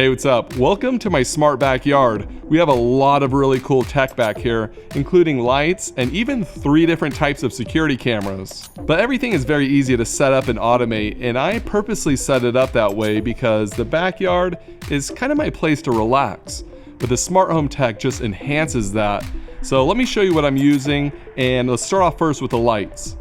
Hey, what's up? Welcome to my smart backyard. We have a lot of really cool tech back here, including lights and even 3 different types of security cameras. But everything is very easy to set up and automate, and I purposely set it up that way because the backyard is kind of my place to relax. But the smart home tech just enhances that. So let me show you what I'm using, and let's start off first with the lights.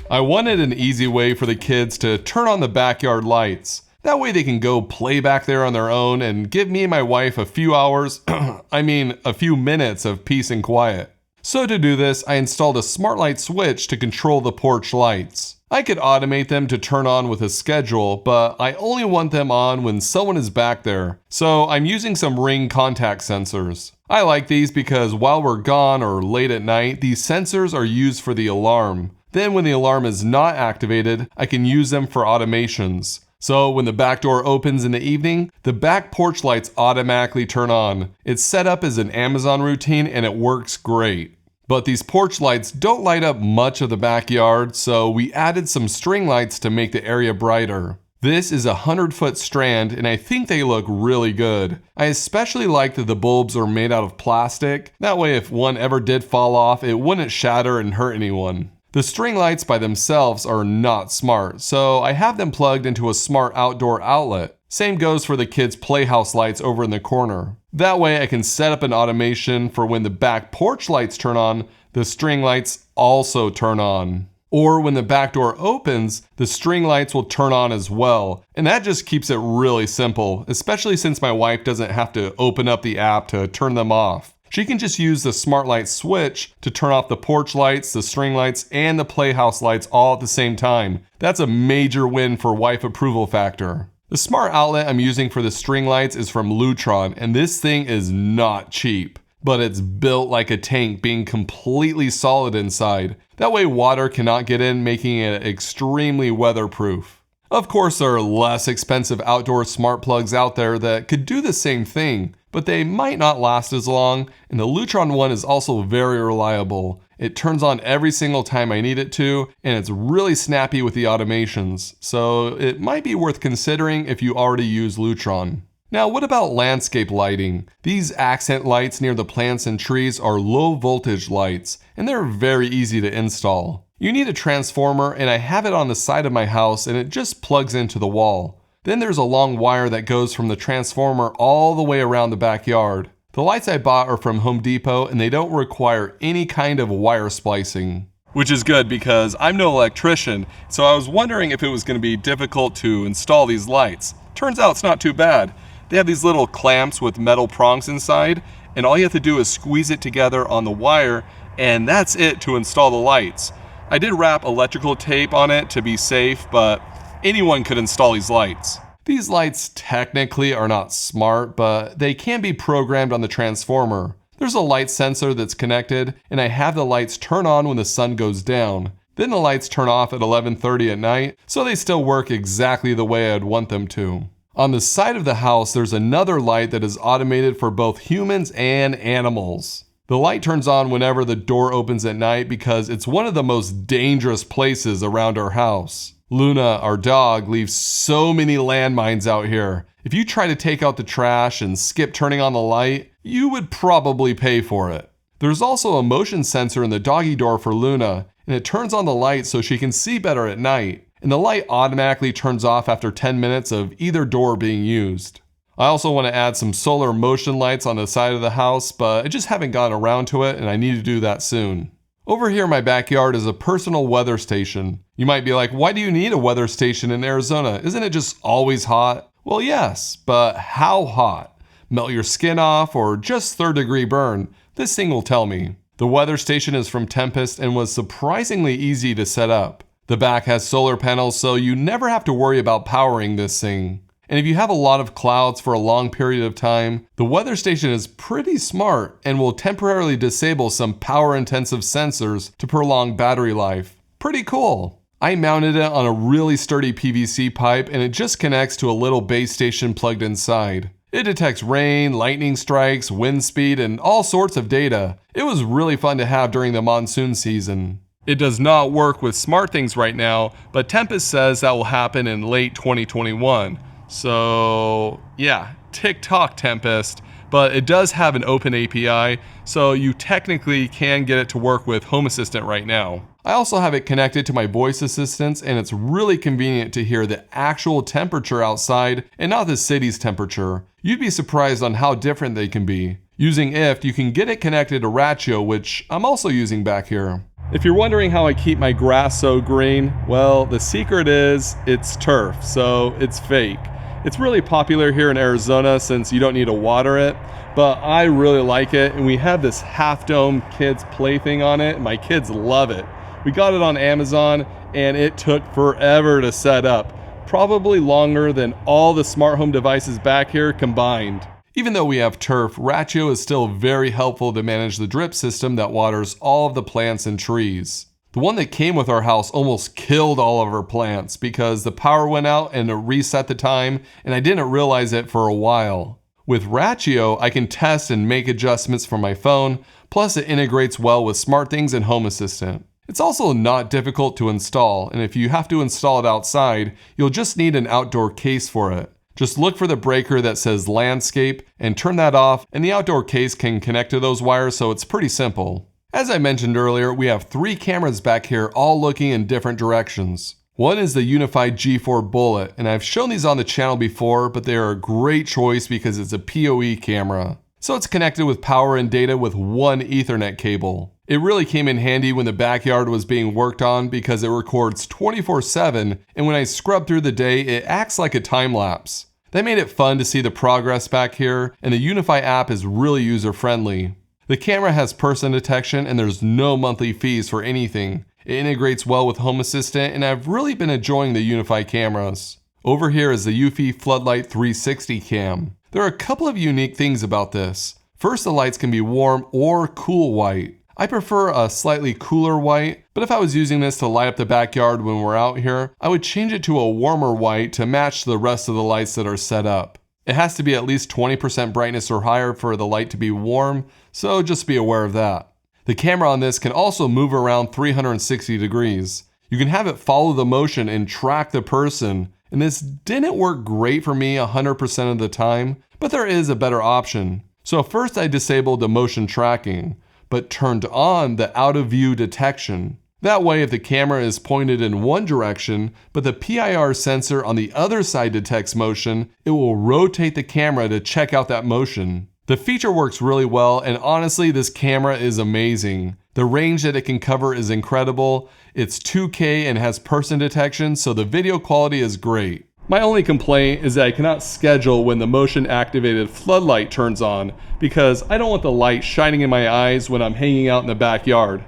I wanted an easy way for the kids to turn on the backyard lights. That way they can go play back there on their own and give me and my wife a few hours, a few minutes of peace and quiet. So to do this, I installed a smart light switch to control the porch lights. I could automate them to turn on with a schedule, but I only want them on when someone is back there. So I'm using some Ring contact sensors. I like these because while we're gone or late at night, these sensors are used for the alarm. Then when the alarm is not activated, I can use them for automations. So when the back door opens in the evening, the back porch lights automatically turn on. It's set up as an Amazon routine and it works great. But these porch lights don't light up much of the backyard, so we added some string lights to make the area brighter. This is a 100-foot strand and I think they look really good. I especially like that the bulbs are made out of plastic. That way if one ever did fall off, it wouldn't shatter and hurt anyone. The string lights by themselves are not smart, so I have them plugged into a smart outdoor outlet. Same goes for the kids' playhouse lights over in the corner. That way I can set up an automation for when the back porch lights turn on, the string lights also turn on. Or when the back door opens, the string lights will turn on as well. And that just keeps it really simple, especially since my wife doesn't have to open up the app to turn them off. She can just use the smart light switch to turn off the porch lights, the string lights, and the playhouse lights all at the same time. That's a major win for wife approval factor. The smart outlet I'm using for the string lights is from Lutron, and this thing is not cheap. But it's built like a tank, being completely solid inside. That way water cannot get in, making it extremely weatherproof. Of course, there are less expensive outdoor smart plugs out there that could do the same thing, but they might not last as long, and the Lutron one is also very reliable. It turns on every single time I need it to, and it's really snappy with the automations, so it might be worth considering if you already use Lutron. Now, what about landscape lighting? These accent lights near the plants and trees are low voltage lights, and they're very easy to install. You need a transformer, and I have it on the side of my house, and it just plugs into the wall. Then there's a long wire that goes from the transformer all the way around the backyard. The lights I bought are from Home Depot, and they don't require any kind of wire splicing. Which is good because I'm no electrician, so I was wondering if it was going to be difficult to install these lights. Turns out it's not too bad. They have these little clamps with metal prongs inside, and all you have to do is squeeze it together on the wire, and that's it to install the lights. I did wrap electrical tape on it to be safe, but anyone could install these lights. These lights technically are not smart, but they can be programmed on the transformer. There's a light sensor that's connected, and I have the lights turn on when the sun goes down. Then the lights turn off at 11:30 at night, so they still work exactly the way I'd want them to. On the side of the house, there's another light that is automated for both humans and animals. The light turns on whenever the door opens at night because it's one of the most dangerous places around our house. Luna, our dog, leaves so many landmines out here. If you try to take out the trash and skip turning on the light, you would probably pay for it. There's also a motion sensor in the doggy door for Luna, and it turns on the light so she can see better at night. And the light automatically turns off after 10 minutes of either door being used. I also want to add some solar motion lights on the side of the house, but I just haven't gotten around to it and I need to do that soon. Over here in my backyard is a personal weather station. You might be like, why do you need a weather station in Arizona? Isn't it just always hot? Well, yes, but how hot? Melt your skin off or just third-degree burn? This thing will tell me. The weather station is from Tempest and was surprisingly easy to set up. The back has solar panels, so you never have to worry about powering this thing. And if you have a lot of clouds for a long period of time, the weather station is pretty smart and will temporarily disable some power-intensive sensors to prolong battery life. Pretty cool. I mounted it on a really sturdy PVC pipe and it just connects to a little base station plugged inside. It detects rain, lightning strikes, wind speed, and all sorts of data. It was really fun to have during the monsoon season. It does not work with SmartThings right now, but Tempest says that will happen in late 2021. So yeah, TikTok Tempest, but it does have an open API, so you technically can get it to work with Home Assistant right now. I also have it connected to my voice assistants, and it's really convenient to hear the actual temperature outside and not the city's temperature. You'd be surprised on how different they can be. Using Eufy, you can get it connected to Rachio, which I'm also using back here. If you're wondering how I keep my grass so green, well, the secret is it's turf, so it's fake. It's really popular here in Arizona since you don't need to water it, but I really like it, and we have this half-dome kids plaything on it, and my kids love it. We got it on Amazon, and it took forever to set up, probably longer than all the smart home devices back here combined. Even though we have turf, Rachio is still very helpful to manage the drip system that waters all of the plants and trees. The one that came with our house almost killed all of our plants because the power went out and it reset the time, and I didn't realize it for a while. With Rachio, I can test and make adjustments from my phone, plus it integrates well with SmartThings and Home Assistant. It's also not difficult to install, and if you have to install it outside, you'll just need an outdoor case for it. Just look for the breaker that says landscape and turn that off, and the outdoor case can connect to those wires, so it's pretty simple. As I mentioned earlier, we have 3 cameras back here all looking in different directions. One is the Unifi G4 Bullet, and I've shown these on the channel before, but they are a great choice because it's a PoE camera. So it's connected with power and data with one Ethernet cable. It really came in handy when the backyard was being worked on because it records 24/7, and when I scrub through the day, it acts like a time lapse. That made it fun to see the progress back here, and the Unifi app is really user-friendly. The camera has person detection, and there's no monthly fees for anything. It integrates well with Home Assistant, and I've really been enjoying the Unifi cameras. Over here is the Eufy Floodlight 360 cam. There are a couple of unique things about this. First, the lights can be warm or cool white. I prefer a slightly cooler white, but if I was using this to light up the backyard when we're out here, I would change it to a warmer white to match the rest of the lights that are set up. It has to be at least 20% brightness or higher for the light to be warm, so just be aware of that. The camera on this can also move around 360 degrees. You can have it follow the motion and track the person, and this didn't work great for me 100% of the time, but there is a better option. So first I disabled the motion tracking, but turned on the out of view detection. That way, if the camera is pointed in one direction, but the PIR sensor on the other side detects motion, it will rotate the camera to check out that motion. The feature works really well, and honestly, this camera is amazing. The range that it can cover is incredible. It's 2K and has person detection, so the video quality is great. My only complaint is that I cannot schedule when the motion activated floodlight turns on because I don't want the light shining in my eyes when I'm hanging out in the backyard.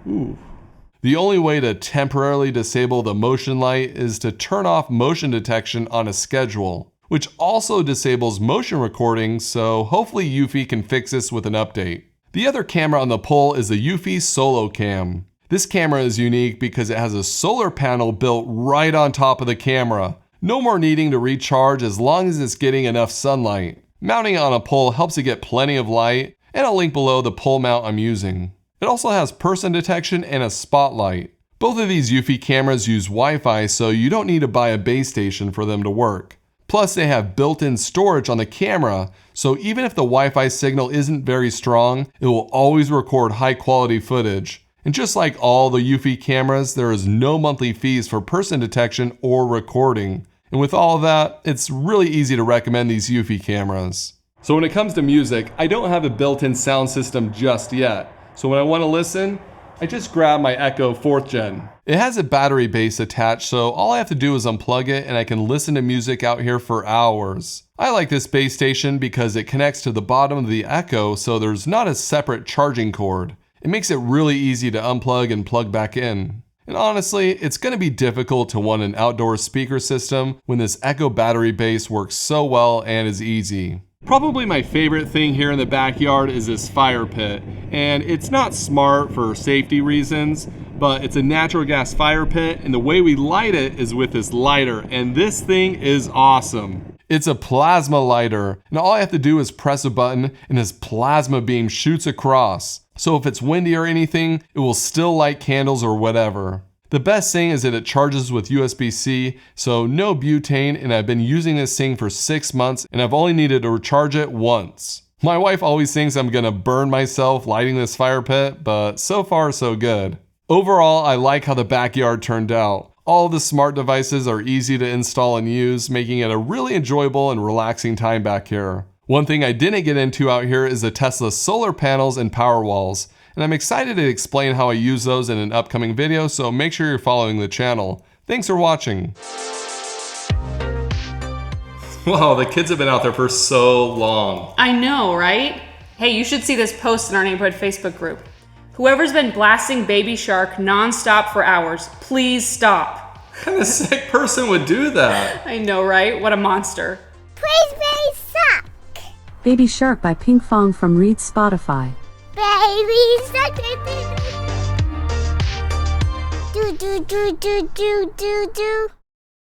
Ooh. The only way to temporarily disable the motion light is to turn off motion detection on a schedule, which also disables motion recording, so hopefully Eufy can fix this with an update. The other camera on the pole is the Eufy Solo Cam. This camera is unique because it has a solar panel built right on top of the camera. No more needing to recharge as long as it's getting enough sunlight. Mounting it on a pole helps it get plenty of light, and I'll link below the pole mount I'm using. It also has person detection and a spotlight. Both of these Eufy cameras use Wi-Fi, so you don't need to buy a base station for them to work. Plus, they have built-in storage on the camera, so even if the Wi-Fi signal isn't very strong, it will always record high-quality footage. And just like all the Eufy cameras, there is no monthly fees for person detection or recording. And with all of that, it's really easy to recommend these Eufy cameras. So when it comes to music, I don't have a built-in sound system just yet. So when I want to listen, I just grab my Echo 4th Gen. It has a battery base attached, so all I have to do is unplug it and I can listen to music out here for hours. I like this base station because it connects to the bottom of the Echo, so there's not a separate charging cord. It makes it really easy to unplug and plug back in. And honestly, it's going to be difficult to want an outdoor speaker system when this Echo battery base works so well and is easy. Probably my favorite thing here in the backyard is this fire pit, and it's not smart for safety reasons, but it's a natural gas fire pit, and the way we light it is with this lighter, and this thing is awesome. It's a plasma lighter, and all I have to do is press a button and this plasma beam shoots across. So if it's windy or anything, it will still light candles or whatever. The best thing is that it charges with USB-C, so no butane, and I've been using this thing for 6 months and I've only needed to recharge it once. My wife always thinks I'm gonna burn myself lighting this fire pit, but so far so good. Overall, I like how the backyard turned out. All the smart devices are easy to install and use, making it a really enjoyable and relaxing time back here. One thing I didn't get into out here is the Tesla solar panels and power walls, and I'm excited to explain how I use those in an upcoming video, so make sure you're following the channel. Thanks for watching. Wow, the kids have been out there for so long. I know, right? Hey, you should see this post in our neighborhood Facebook group. Whoever's been blasting Baby Shark non-stop for hours, please stop. What kind of sick person would do that? I know, right? What a monster. Please, baby, suck. Baby Shark by Pink Fong from Reed Spotify. Baby, suck, baby. Do, do, do, do, do, do, do.